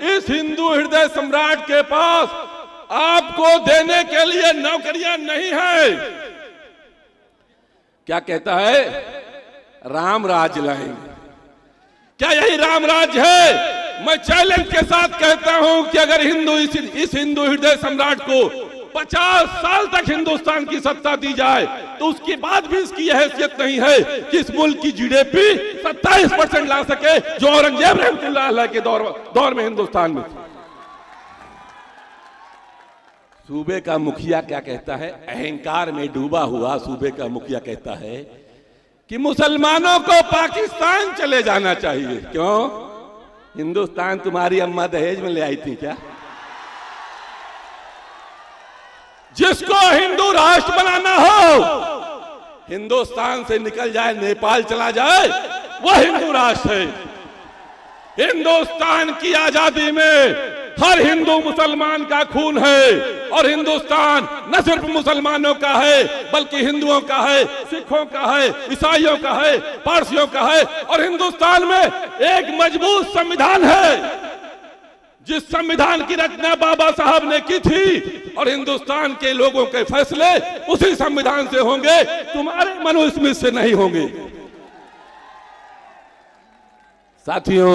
इस हिंदू हृदय सम्राट के पास आपको देने के लिए नौकरियां नहीं है। क्या कहता है? राम राज लाएंगे। क्या यही राम राज है? मैं चैलेंज के साथ कहता हूं कि अगर इस हिंदू हृदय सम्राट को 50 साल तक हिंदुस्तान की सत्ता दी जाए तो उसके बाद भी इसकी हैसियत नहीं है कि इस मुल्क की जीडीपी 27% ला सके जो औरंगजेब रहमतुल्लाह अलैह के दौर में हिंदुस्तान में। सूबे का मुखिया क्या कहता है? अहंकार में डूबा हुआ सूबे का मुखिया कहता है कि मुसलमानों को पाकिस्तान चले जाना चाहिए। क्यों? हिंदुस्तान तुम्हारी अम्मा दहेज में ले आई थी क्या? जिसको हिंदू राष्ट्र बनाना हो हिंदुस्तान से निकल जाए, नेपाल चला जाए, वह हिंदू राष्ट्र है। हिंदुस्तान की आजादी में हर हिंदू मुसलमान का खून है और हिंदुस्तान न सिर्फ मुसलमानों का है बल्कि हिंदुओं का है, सिखों का है, ईसाइयों का है, पारसियों का है। और हिंदुस्तान में एक मजबूत संविधान है जिस संविधान की रचना बाबा साहब ने की थी और हिंदुस्तान के लोगों के फैसले उसी संविधान से होंगे, तुम्हारे मनुस्मृति से नहीं होंगे। साथियों,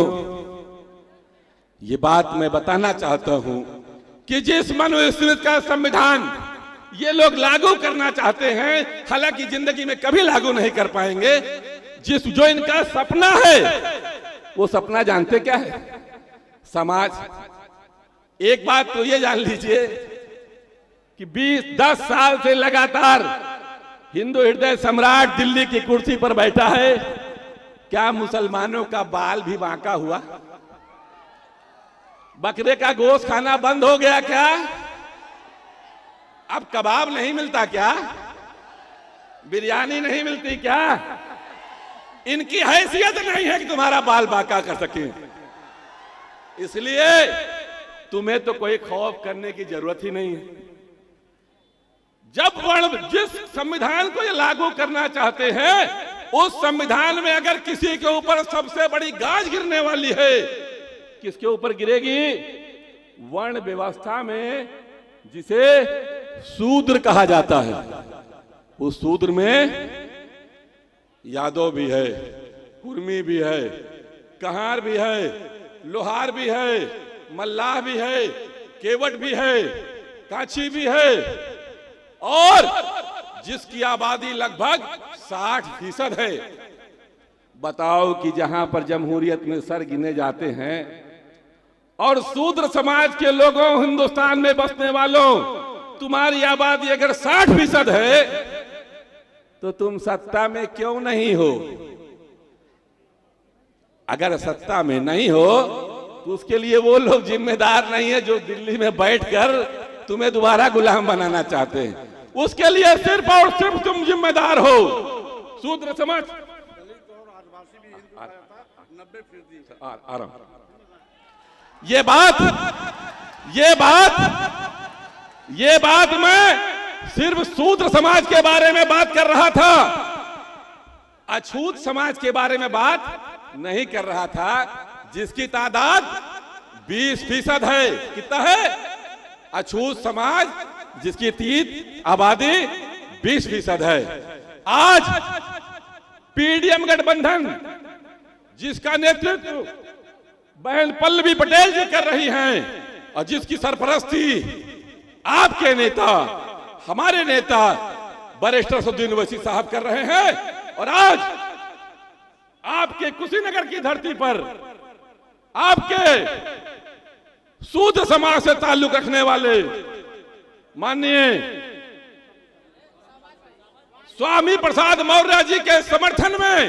ये बात मैं बताना चाहता हूं कि जिस मनुस्मृति का संविधान ये लोग लागू करना चाहते हैं, हालांकि जिंदगी में कभी लागू नहीं कर पाएंगे, जो इनका सपना है वो सपना जानते क्या है? समाज। एक बात तो ये जान लीजिए कि 10 साल से लगातार हिंदू हृदय सम्राट दिल्ली की कुर्सी पर बैठा है। क्या मुसलमानों का बाल भी बांका हुआ? बकरे का गोश्त खाना बंद हो गया क्या? अब कबाब नहीं मिलता क्या? बिरयानी नहीं मिलती क्या? इनकी हैसियत नहीं है कि तुम्हारा बाल बांका कर सके। इसलिए तुम्हें तो कोई खौफ करने की जरूरत ही नहीं है। जिस संविधान को ये लागू करना चाहते हैं उस संविधान में अगर किसी के ऊपर सबसे बड़ी गाज गिरने वाली है, किसके ऊपर गिरेगी? वर्ण व्यवस्था में जिसे शूद्र कहा जाता है, उस शूद्र में यादव भी है, कुर्मी भी है, कहार भी है, लोहार भी है, मल्लाह भी है, केवट भी है, कांची भी है और जिसकी आबादी लगभग 60% है। बताओ कि जहां पर जमहूरियत में सर गिने जाते हैं और शूद्र समाज के लोगों, हिंदुस्तान में बसने वालों, तुम्हारी आबादी अगर 60% है तो तुम सत्ता में क्यों नहीं हो? अगर सत्ता में नहीं हो तो उसके लिए वो लोग जिम्मेदार नहीं है जो दिल्ली में बैठकर तुम्हें दोबारा गुलाम बनाना चाहते हैं। उसके लिए सिर्फ और सिर्फ तुम जिम्मेदार हो। शूद्र समाज ये बात मैं सिर्फ शूद्र समाज के बारे में बात कर रहा था, अछूत समाज के बारे में बात नहीं कर रहा था, जिसकी तादाद 20% है। कितना है? अछूत समाज जिसकी तीत आबादी 20% है। आज पीडीएम गठबंधन जिसका नेतृत्व बहन पल्लवी पटेल जी कर रही हैं और जिसकी सरपरस्ती आपके नेता, हमारे नेता वरिष्ठ असदुद्दीन ओवैसी साहब कर रहे हैं, और आज आपके कुशीनगर की धरती पर आपके शूद्र समाज से ताल्लुक रखने वाले माननीय स्वामी प्रसाद मौर्य जी के समर्थन में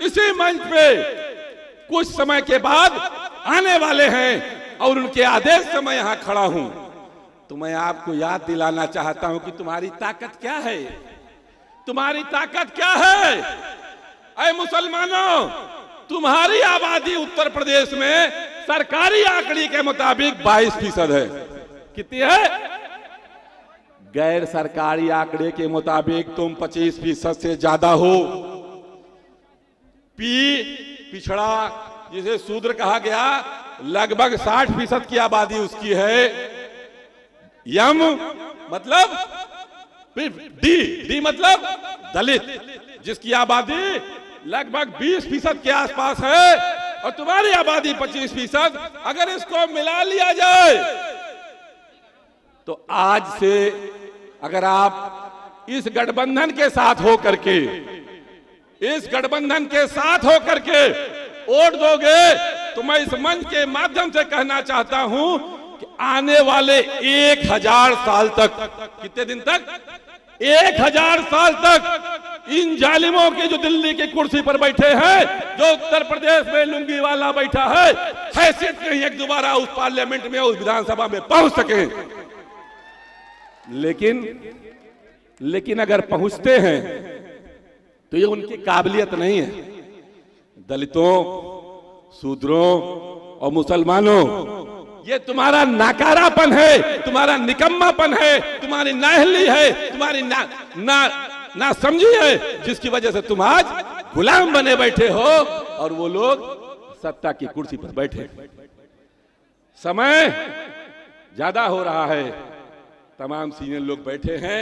इसी मंच पे कुछ समय के बाद आने वाले हैं और उनके आदेश से मैं यहां खड़ा हूं। तो मैं आपको याद दिलाना चाहता हूं कि तुम्हारी ताकत क्या है, तुम्हारी ताकत क्या है। ऐ मुसलमानों, तुम्हारी आबादी उत्तर प्रदेश में सरकारी आंकड़े के मुताबिक 22% है। कितनी है? गैर सरकारी आंकड़े के मुताबिक तुम 25% से ज्यादा हो। पिछड़ा जिसे शूद्र कहा गया, लगभग 60% की आबादी उसकी है। यम मतलब डी मतलब दलित, जिसकी आबादी लगभग 20% के आसपास है, और तुम्हारी आबादी 25%। अगर इसको मिला लिया जाए तो आज से अगर आप इस गठबंधन के साथ हो करके वोट दोगे, तो मैं इस मंच के माध्यम से कहना चाहता हूं कि आने वाले 1000 साल तक, कितने दिन तक? 1000 साल तक इन जालिमों के जो दिल्ली की कुर्सी पर बैठे हैं, जो उत्तर प्रदेश में लुंगी वाला बैठा है, हैसियत नहीं एक दोबारा उस पार्लियामेंट में, उस विधानसभा में पहुंच सके। लेकिन अगर पहुंचते हैं तो ये उनकी काबिलियत नहीं है। दलितों, शूद्रों और मुसलमानों, ये तुम्हारा नाकारापन है, तुम्हारा निकम्मापन है, तुम्हारी नाअहली है, तुम्हारी ना समझी है, जिसकी वजह से तुम आज गुलाम बने बैठे हो और वो लोग सत्ता की कुर्सी पर बैठे। समय ज्यादा हो रहा है, तमाम सीनियर लोग बैठे हैं।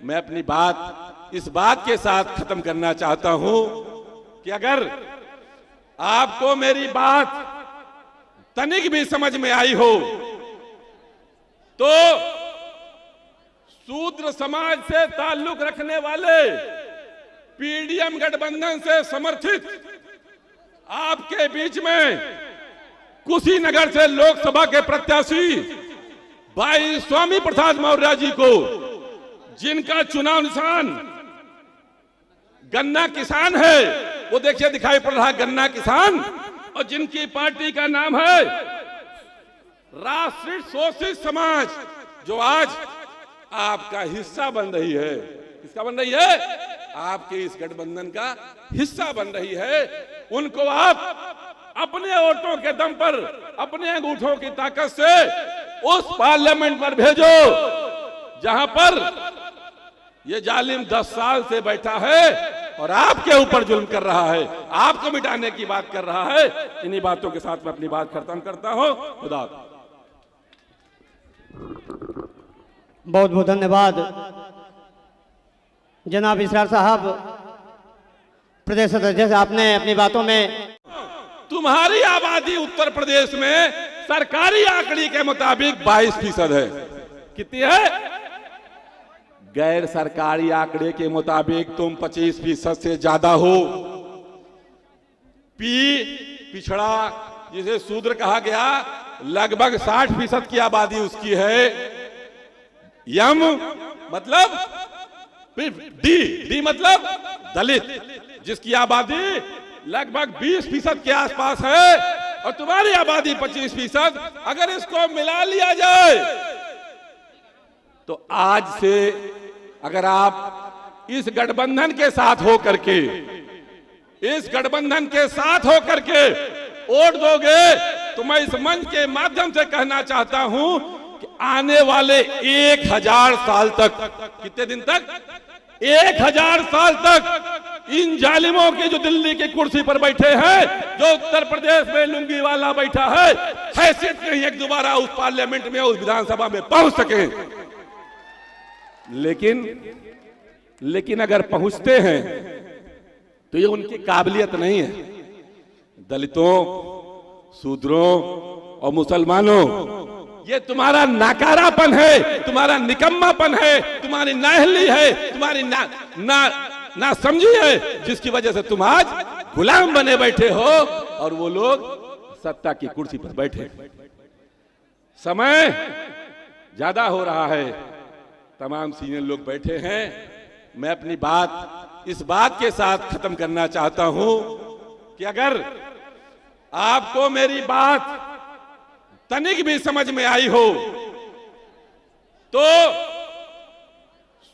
मैं अपनी बात इस बात के साथ खत्म करना चाहता हूं कि अगर आपको मेरी बात तनिक भी समझ में आई हो तो शूद्र समाज से ताल्लुक रखने वाले पीडीएम गठबंधन से समर्थित आपके बीच में कुशीनगर से लोकसभा के प्रत्याशी भाई स्वामी प्रसाद मौर्य जी को, जिनका चुनाव निशान गन्ना किसान है, वो देखिए दिखाई पड़ रहा है गन्ना किसान, और जिनकी पार्टी का नाम है राष्ट्रीय शोषित समाज, जो आज आपका हिस्सा बन रही है। किसका बन रही है? आपके इस गठबंधन का हिस्सा बन रही है। उनको आप अपने वोटों के दम पर, अपने अंगूठों की ताकत से उस पार्लियामेंट पर भेजो जहां पर ये जालिम 10 साल से बैठा है और आपके ऊपर जुल्म कर रहा है, आपको मिटाने की बात कर रहा है। इन्हीं बातों के साथ मैं अपनी बात खत्म करता हूं। खुदा। बहुत बहुत धन्यवाद जनाब इसरार साहब, प्रदेश अध्यक्ष। आपने अपनी बातों में, तुम्हारी आबादी उत्तर प्रदेश में सरकारी आंकड़े के मुताबिक 22% है। कितनी है? गैर सरकारी आंकड़े के मुताबिक तुम 25% से ज्यादा हो। पिछड़ा, जिसे शूद्र कहा गया, लगभग 60% की आबादी उसकी है। यम मतलब डी मतलब दलित, जिसकी आबादी लगभग 20% के आसपास है, और तुम्हारी आबादी 25%। अगर इसको मिला लिया जाए तो आज से अगर आप इस गठबंधन के साथ हो करके वोट दोगे, तो मैं इस मंच के माध्यम से कहना चाहता हूं कि आने वाले 1000 साल तक, कितने दिन तक? 1000 साल तक इन जालिमों के जो दिल्ली की कुर्सी पर बैठे हैं, जो उत्तर प्रदेश में लुंगी वाला बैठा है, हैसियत नहीं एक दोबारा उस पार्लियामेंट में, उस विधानसभा में पहुंच सके। लेकिन अगर पहुंचते हैं तो ये उनकी काबिलियत नहीं है। दलितों, शूद्रों और मुसलमानों, ये तुम्हारा नाकारापन है, तुम्हारा निकम्मापन है, तुम्हारी नाअहली है, तुम्हारी ना समझी है, जिसकी वजह से तुम आज गुलाम बने बैठे हो और वो लोग सत्ता की कुर्सी पर बैठे। समय ज्यादा हो रहा है, तमाम सीनियर लोग बैठे हैं। मैं अपनी बात इस बात के साथ खत्म करना चाहता हूं कि अगर आपको मेरी बात तनिक भी समझ में आई हो तो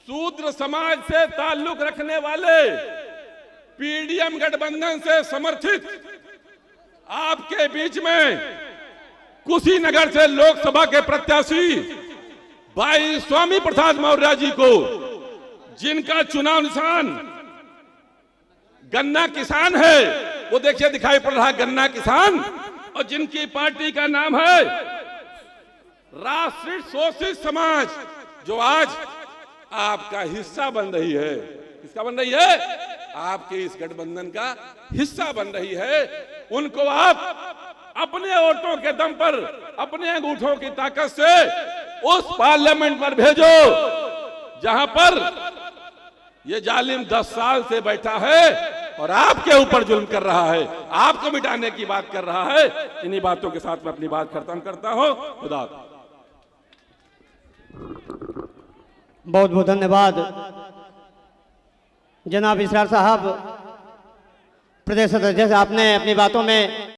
शूद्र समाज से ताल्लुक रखने वाले पीडीएम गठबंधन से समर्थित आपके बीच में कुशीनगर से लोकसभा के प्रत्याशी भाई स्वामी प्रसाद मौर्य जी को, जिनका चुनाव निशान गन्ना किसान है, वो देखिए दिखाई पड़ रहा है गन्ना किसान, और जिनकी पार्टी का नाम है राष्ट्रीय शोषित समाज, जो आज आपका हिस्सा बन रही है। किसका बन रही है? आपके इस गठबंधन का हिस्सा बन रही है। उनको आप अपने वोटों के दम पर, अपने अंगूठों की ताकत से उस पार्लियामेंट पर भेजो जहां पर ये जालिम 10 साल से बैठा है और आपके ऊपर जुल्म कर रहा है, आपको मिटाने की बात कर रहा है। इन्हीं बातों के साथ मैं अपनी बात खत्म करता हूं। खुदा हाफिज। बहुत बहुत धन्यवाद जनाब इसरार साहब, प्रदेश अध्यक्ष। आपने अपनी बातों में